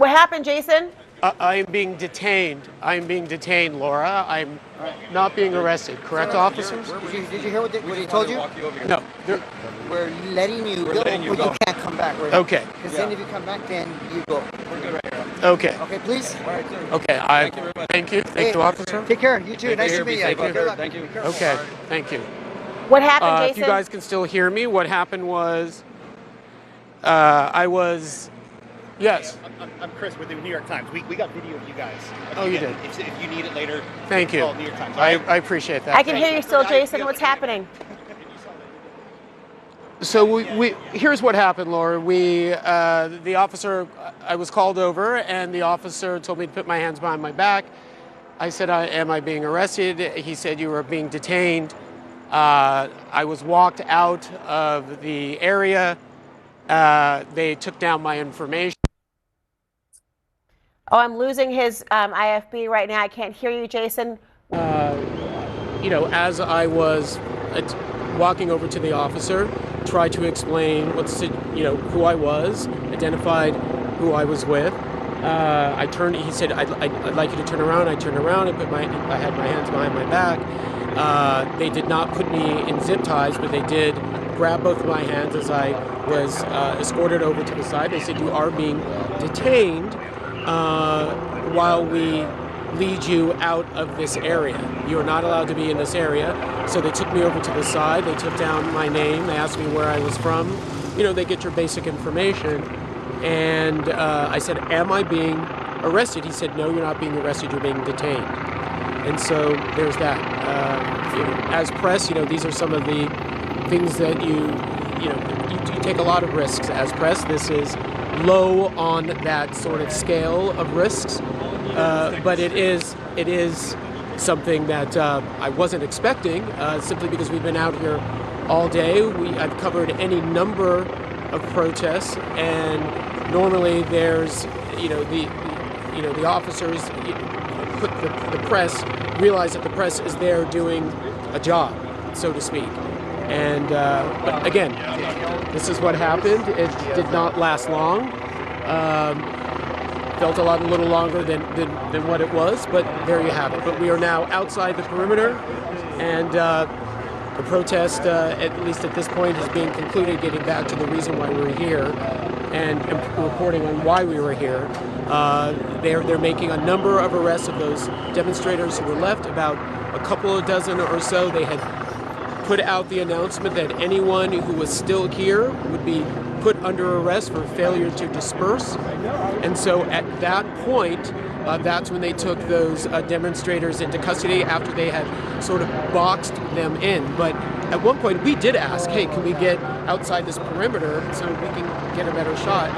What happened, Jason? I am being detained. I am being detained, Laura. I'm not being arrested. Correct, officers? Did you hear what he told you? No. We're letting you go, but you can't come back. Okay. Because then if you come back, then you go. We're good right here. Okay. Okay, please. Okay. Thank you. Thank you, officer. Take care. You too. Nice to meet you. Thank you. Okay. Thank you. What happened, Jason? If you guys can still hear me, what happened was, I was, yes. I'm Chris with the New York Times. We got video of you guys. Oh, you did? If you need it later, Thank you. call New York Times. I appreciate that. I can hear you still, Jason. What's happening? So here's what happened, Laura. The officer, I was called over, and the officer told me to put my hands behind my back. I said, am I being arrested? He said, you are being detained. I was walked out of the area. They took down my information. Oh, I'm losing his IFB right now. I can't hear you, Jason. As I was walking over to the officer, tried to explain who I was, identified who I was with. I turned. He said, "I'd like you to turn around." I turned around and I had my hands behind my back. They did not put me in zip ties, but they did grab both of my hands as I was escorted over to the side. They said, "You are being detained while we lead you out of this area. You are not allowed to be in this area." So they took me over to the side. They took down my name. They asked me where I was from. They get your basic information. And I said, am I being arrested? He said, no, you're not being arrested. You're being detained. And so there's that. As press, these are some of the things that you take a lot of risks as press. This is low on that sort of scale of risks. But it is something that I wasn't expecting, simply because we've been out here all day. I've covered any number of protests, and normally there's the officers put the press, realize that the press is there doing a job, so to speak. And but again, this is what happened. It did not last long. Felt a little longer than what it was, but there you have it. But we are now outside the perimeter, and the protest, at least at this point, is being concluded, getting back to the reason why we're here and reporting on why we were here. They're making a number of arrests of those demonstrators who were left, about a couple of dozen or so. They had put out the announcement that anyone who was still here would be put under arrest for failure to disperse. And so at that point, that's when they took those demonstrators into custody after they had sort of boxed them in. But at one point we did ask, hey, can we get outside this perimeter so we can get a better shot?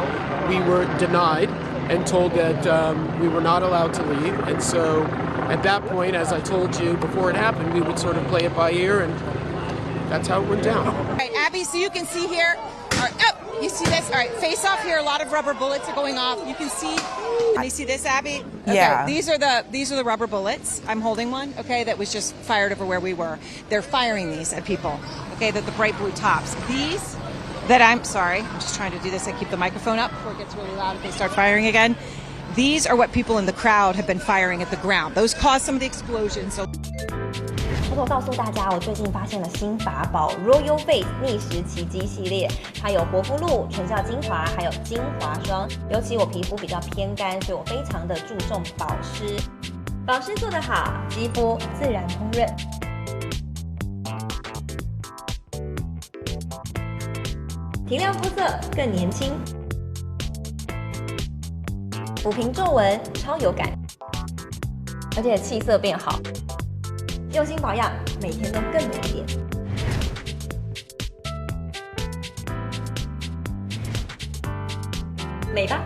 We were denied and told that we were not allowed to leave. And so at that point, as I told you before it happened, we would sort of play it by ear, and that's how it went down. All right, Abby, so you can see here. All right, oh, you see this? All right, face off here. A lot of rubber bullets are going off. You can see. Can you see this, Abby? Okay, yeah. These are the rubber bullets. I'm holding one. Okay, that was just fired over where we were. They're firing these at people. Okay, the bright blue tops. These that I'm just trying to do this. I keep the microphone up before it gets really loud if they start firing again. These are what people in the crowd have been firing at the ground. Those caused some of the explosions. So. 偷偷告诉大家，我最近发现了新法宝 Royal Face 逆时奇迹系列，它有活肤露、全效精华，还有精华霜。尤其我皮肤比较偏干，所以我非常的注重保湿。保湿做得好，肌肤自然烹润。提亮肤色更年轻，抚平皱纹超有感，而且气色变好。 用心保养，每天都更美丽。美吧。